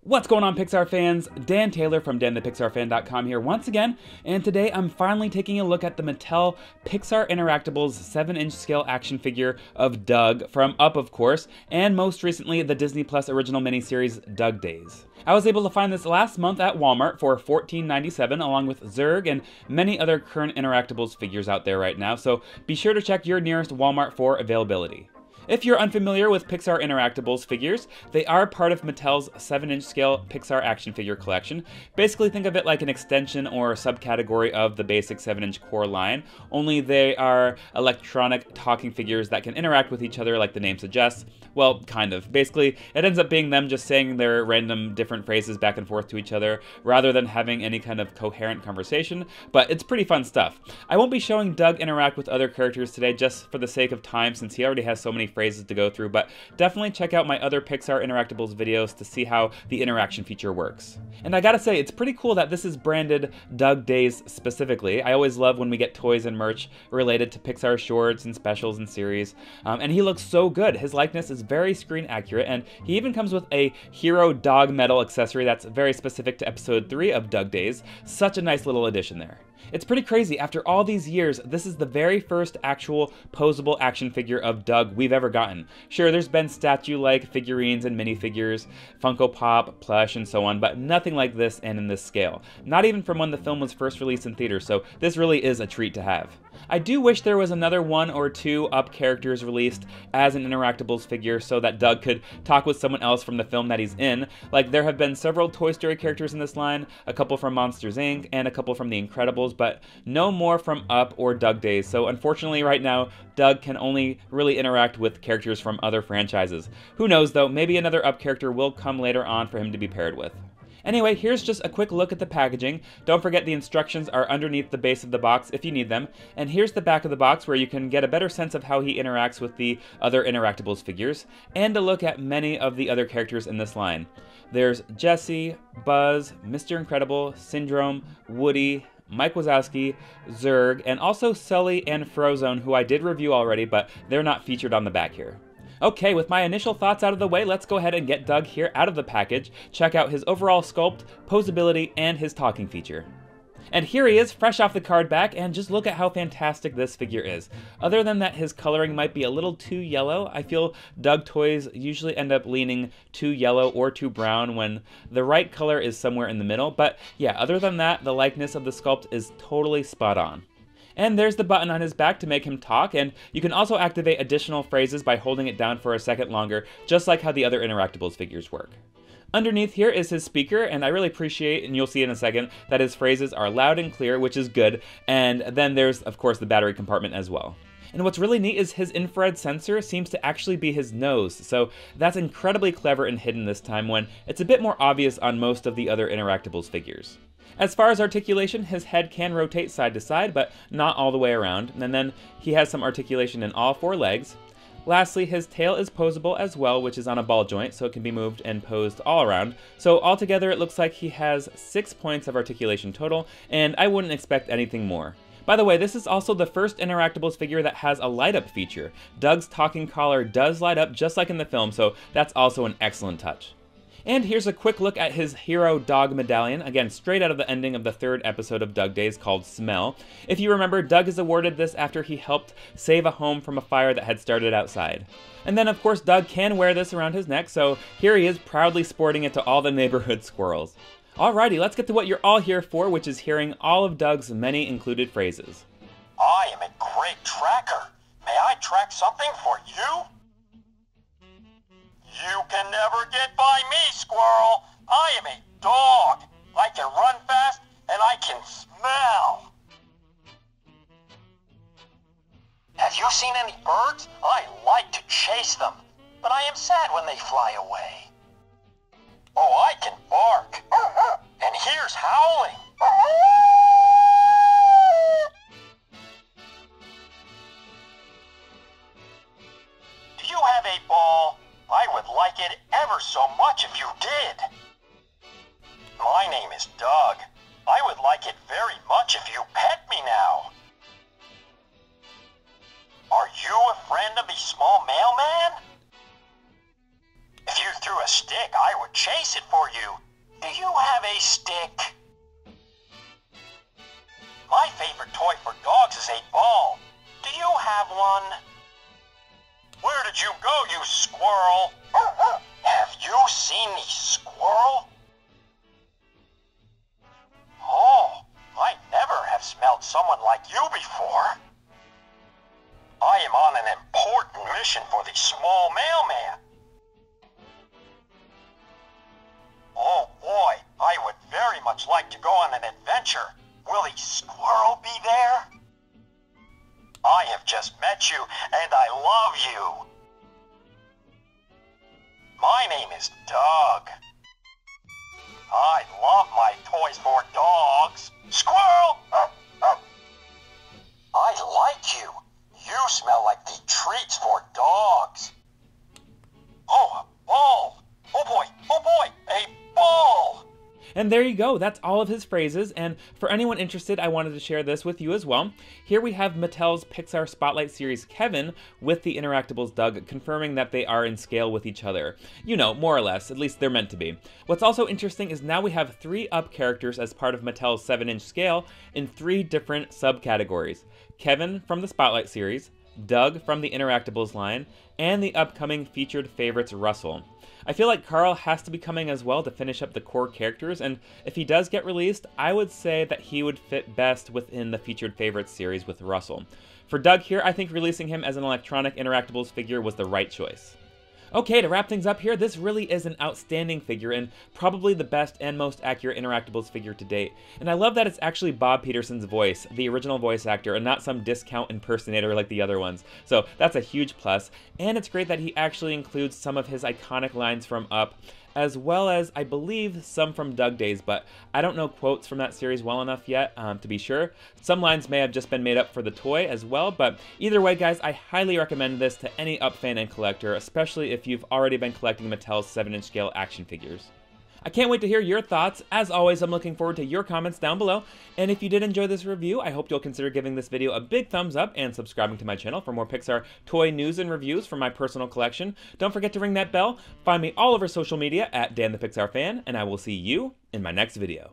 What's going on, Pixar fans? Dan Taylor from danthepixarfan.com here once again, and today I'm finally taking a look at the Mattel Pixar Interactables 7-inch scale action figure of Doug, from Up of course, and most recently the Disney Plus original miniseries Doug Days. I was able to find this last month at Walmart for $14.97 along with Zurg and many other current Interactables figures out there right now, so be sure to check your nearest Walmart for availability. If you're unfamiliar with Pixar Interactables figures, they are part of Mattel's 7-inch scale Pixar action figure collection. Basically think of it like an extension or subcategory of the basic 7-inch core line, only they are electronic talking figures that can interact with each other like the name suggests. Well, kind of. Basically, it ends up being them just saying their random different phrases back and forth to each other, rather than having any kind of coherent conversation, but it's pretty fun stuff. I won't be showing Doug interact with other characters today just for the sake of time, since he already has so many phrases to go through, but definitely check out my other Pixar Interactables videos to see how the interaction feature works. And I gotta say, it's pretty cool that this is branded Doug Days specifically. I always love when we get toys and merch related to Pixar shorts and specials and series, and he looks so good. His likeness is very screen accurate, and he even comes with a hero dog medal accessory that's very specific to episode 3 of Doug Days. Such a nice little addition there. It's pretty crazy, after all these years, this is the very first actual posable action figure of Doug we've ever gotten. Sure, there's been statue-like figurines and minifigures, Funko Pop, plush, and so on, but nothing like this and in this scale. Not even from when the film was first released in theaters, so this really is a treat to have. I do wish there was another 1 or 2 Up characters released as an Interactables figure so that Doug could talk with someone else from the film that he's in. Like, there have been several Toy Story characters in this line, a couple from Monsters Inc., and a couple from The Incredibles, but no more from Up or Doug Days, so unfortunately right now, Doug can only really interact with characters from other franchises. Who knows though, maybe another Up character will come later on for him to be paired with. Anyway, here's just a quick look at the packaging. Don't forget the instructions are underneath the base of the box if you need them. And here's the back of the box where you can get a better sense of how he interacts with the other Interactables figures, and a look at many of the other characters in this line. There's Jessie, Buzz, Mr. Incredible, Syndrome, Woody, Mike Wazowski, Zurg, and also Sully and Frozone, who I did review already, but they're not featured on the back here. Okay, with my initial thoughts out of the way, let's go ahead and get Doug here out of the package, check out his overall sculpt, posability, and his talking feature. And here he is, fresh off the card back, and just look at how fantastic this figure is. Other than that his coloring might be a little too yellow, I feel Doug toys usually end up leaning too yellow or too brown when the right color is somewhere in the middle, but yeah, other than that, the likeness of the sculpt is totally spot on. And there's the button on his back to make him talk, and you can also activate additional phrases by holding it down for a second longer, just like how the other Interactables figures work. Underneath here is his speaker, and I really appreciate, and you'll see in a second, that his phrases are loud and clear, which is good, and then there's, of course, the battery compartment as well. And what's really neat is his infrared sensor seems to actually be his nose, so that's incredibly clever and hidden this time when it's a bit more obvious on most of the other Interactables figures. As far as articulation, his head can rotate side to side, but not all the way around, and then he has some articulation in all 4 legs. Lastly, his tail is posable as well, which is on a ball joint, so it can be moved and posed all around. So altogether, it looks like he has 6 points of articulation total, and I wouldn't expect anything more. By the way, this is also the first Interactables figure that has a light-up feature. Doug's talking collar does light up just like in the film, so that's also an excellent touch. And here's a quick look at his hero dog medallion, again straight out of the ending of the 3rd episode of Doug Days called Smell. If you remember, Doug is awarded this after he helped save a home from a fire that had started outside. And then of course Doug can wear this around his neck, so here he is proudly sporting it to all the neighborhood squirrels. Alrighty, let's get to what you're all here for, which is hearing all of Doug's many included phrases. I am a great tracker. May I track something for you? You can never get by me, squirrel. I am a dog. I can run fast and I can smell. Have you seen any birds? I like to chase them, but I am sad when they fly away. Oh, I can bark. And here's howling. Do you have a ball? I would like it ever so much if you did. My name is Doug. I would like it very much if you pet me now. Are you a friend of the small mailman? If you threw a stick, I would chase it for you. Do you have a stick? My favorite toy for dogs is a ball. Do you have one? Where did you go, you squirrel? Have you seen the squirrel? Oh, I never have smelled someone like you before. I am on an important mission for the small mailman. Oh boy, I would very much like to go on an adventure. Will the squirrel be there? I have just met you, and I love you. My name is Doug. I love my toys for dogs. Squirrel! I like you. You smell like the treats for dogs. Oh, a ball. Oh boy, a ball. And there you go, that's all of his phrases, and for anyone interested, I wanted to share this with you as well. Here we have Mattel's Pixar Spotlight series Kevin with the Interactables Doug, confirming that they are in scale with each other. You know, more or less, at least they're meant to be. What's also interesting is now we have 3 Up characters as part of Mattel's 7-inch scale in 3 different subcategories. Kevin from the Spotlight series, Doug from the Interactables line, and the upcoming featured favorites Russell. I feel like Carl has to be coming as well to finish up the core characters, and if he does get released, I would say that he would fit best within the featured favorites series with Russell. For Doug here, I think releasing him as an electronic Interactables figure was the right choice. Okay, to wrap things up here, this really is an outstanding figure and probably the best and most accurate Interactables figure to date. And I love that it's actually Bob Peterson's voice, the original voice actor, and not some discount impersonator like the other ones. So that's a huge plus. And it's great that he actually includes some of his iconic lines from Up, as well as, I believe, some from Doug Days, but I don't know quotes from that series well enough yet to be sure. Some lines may have just been made up for the toy as well, but either way, guys, I highly recommend this to any Up fan and collector, especially if you've already been collecting Mattel's 7-inch scale action figures. I can't wait to hear your thoughts. As always, I'm looking forward to your comments down below. And if you did enjoy this review, I hope you'll consider giving this video a big thumbs up and subscribing to my channel for more Pixar toy news and reviews from my personal collection. Don't forget to ring that bell. Find me all over social media at Dan the Pixar Fan, and I will see you in my next video.